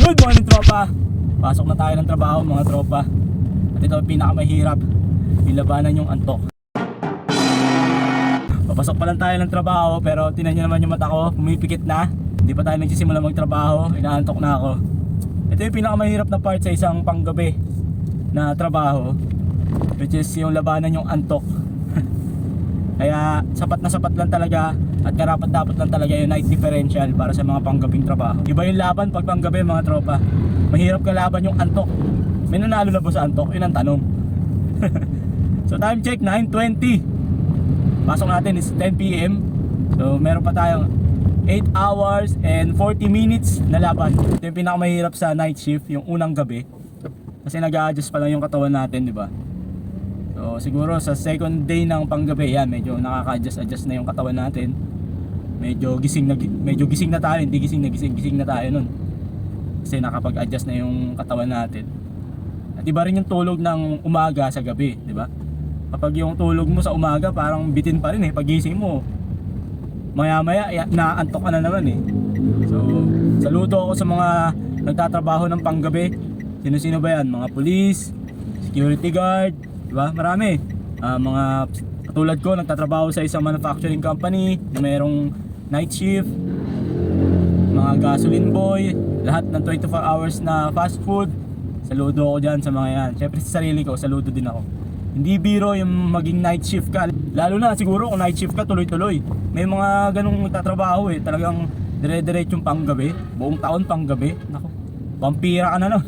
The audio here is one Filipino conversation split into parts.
Good morning tropa. Pasok na tayo ng trabaho mga tropa. At ito ang pinakamahirap, ilabanan yung antok. Papasok pa lang tayo ng trabaho pero tinan nyo naman yung mata ko, pumipikit na. Hindi pa tayo nagsisimula magtrabaho, inaantok na ako. Ito yung pinakamahirap na part sa isang panggabi na trabaho, which is yung labanan yung antok. Kaya sapat na sapat lang talaga at karapat dapat lang talaga yung night differential para sa mga panggabing trabaho. Iba yung laban pag panggabi mga tropa. Mahirap kalaban yung antok. May nanalo na ba sa antok? Yun ang tanong. So time check 9:20. Pasok natin is 10 PM. So meron pa tayong 8 hours and 40 minutes na laban. Ito yung pinakamahirap sa night shift, yung unang gabi. Kasi nag-a-adjust pa lang yung katawan natin, di ba? So siguro sa second day ng panggabi, yan, medyo nakaka-adjust na yung katawan natin. Medyo gising na tayo, hindi gising na tayo nun. Kasi nakapag-adjust na yung katawan natin. At iba rin yung tulog ng umaga sa gabi, di ba? Kapag yung tulog mo sa umaga, parang bitin pa rin eh. Pagising mo, maya-maya, naantok ka na naman eh. So, saludo ako sa mga nagtatrabaho ng panggabi. Sino-sino ba yan? Mga police, security guard, diba? Marami. Mga katulad ko, nagtatrabaho sa isang manufacturing company na mayroong night shift, mga gasoline boy, lahat ng 24 hours na fast food. Saludo ako dyan sa mga yan. Siyempre sa sarili ko, saludo din ako. Hindi biro yung maging night shift ka. Lalo na siguro kung night shift ka, tuloy-tuloy. May mga ganung nagtatrabaho eh. Talagang dire-diretsong panggabi. Buong taon panggabi. Naku, vampira ka na no.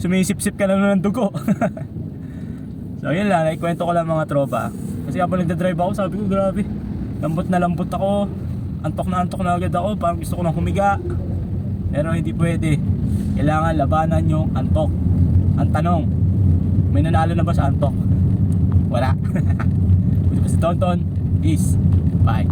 Sumisip-sip ka na ng dugo. So yun lang, naikwento ko lang mga tropa. Kasi habang nagdadrive ako, sabi ko grabe, lambot na lambot ako. Antok na agad ako. Parang gusto ko nang humiga. Pero hindi pwede. Kailangan labanan yung antok. Ang tanong, may nanalo na ba sa antok? Wala. Ito pa si Tonton. Peace. Bye.